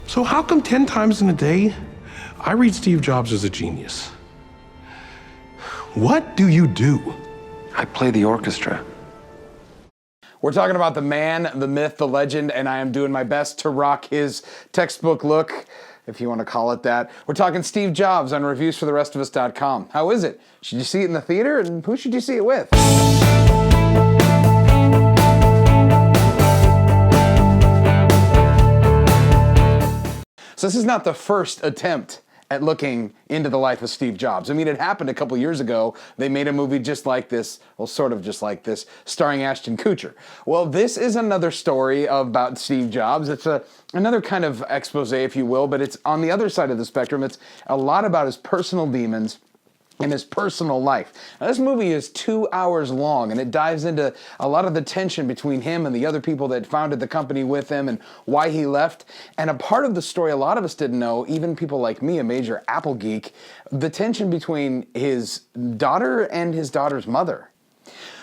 So how come 10 times in a day, I read Steve Jobs as a genius? What do you do? I play the orchestra. We're talking about the man, the myth, the legend, and I am doing my best to rock his textbook look, if you want to call it that. We're talking Steve Jobs on reviewsfortherestofus.com. How is it? Should you see it in the theater? And who should you see it with? So this is not the first attempt at looking into the life of Steve Jobs. I mean, it happened a couple years ago. They made a movie just like this, well, sort of just like this, starring Ashton Kutcher. Well, this is another story about Steve Jobs. It's another kind of expose, if you will, but it's on the other side of the spectrum. It's a lot about his personal demons in his personal life. Now, this movie is 2 hours long, and it dives into a lot of the tension between him and the other people that founded the company with him and why he left. And a part of the story a lot of us didn't know, even people like me, a major Apple geek, the tension between his daughter and his daughter's mother.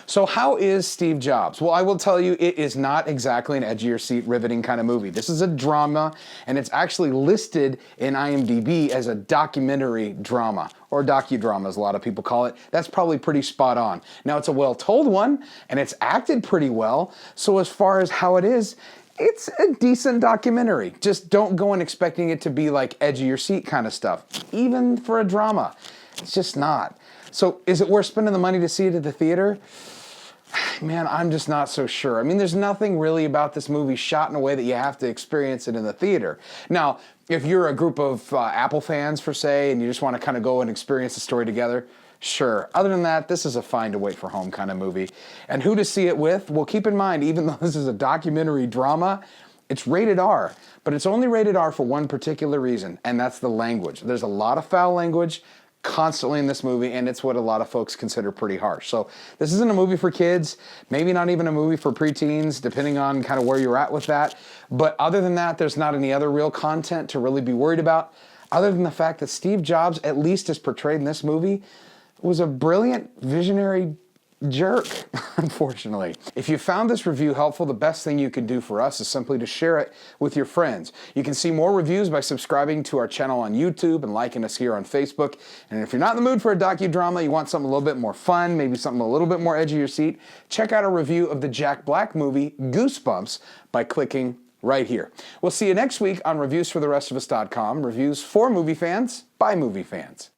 So how is Steve Jobs? Well, I will tell you, it is not exactly an edge-of-your-seat riveting kind of movie. This is a drama, and it's actually listed in IMDb as a documentary drama, or docudrama as a lot of people call it. That's probably pretty spot on. Now, it's a well-told one, and it's acted pretty well, so as far as how it is, it's a decent documentary. Just don't go in expecting it to be like edge-of-your-seat kind of stuff, even for a drama. It's just not. So is it worth spending the money to see it at the theater? Man, I'm just not so sure. I mean, there's nothing really about this movie shot in a way that you have to experience it in the theater. Now, if you're a group of Apple fans, per se, and you just want to kind of go and experience the story together, sure. Other than that, this is a find to wait for home kind of movie. And who to see it with? Well, keep in mind, even though this is a documentary drama, it's rated R, but it's only rated R for one particular reason, and that's the language. There's a lot of foul language constantly in this movie, and it's what a lot of folks consider pretty harsh. So this isn't a movie for kids, maybe not even a movie for preteens, depending on kind of where you're at with that. But other than that, there's not any other real content to really be worried about, other than the fact that Steve Jobs, at least as portrayed in this movie, was a brilliant, visionary jerk, unfortunately. If you found this review helpful, the best thing you can do for us is simply to share it with your friends. You can see more reviews by subscribing to our channel on YouTube and liking us here on Facebook. And if you're not in the mood for a docudrama, you want something a little bit more fun, maybe something a little bit more edge of your seat, check out a review of the Jack Black movie Goosebumps by clicking right here. We'll see you next week on reviewsfortherestofus.com. Reviews for movie fans by movie fans.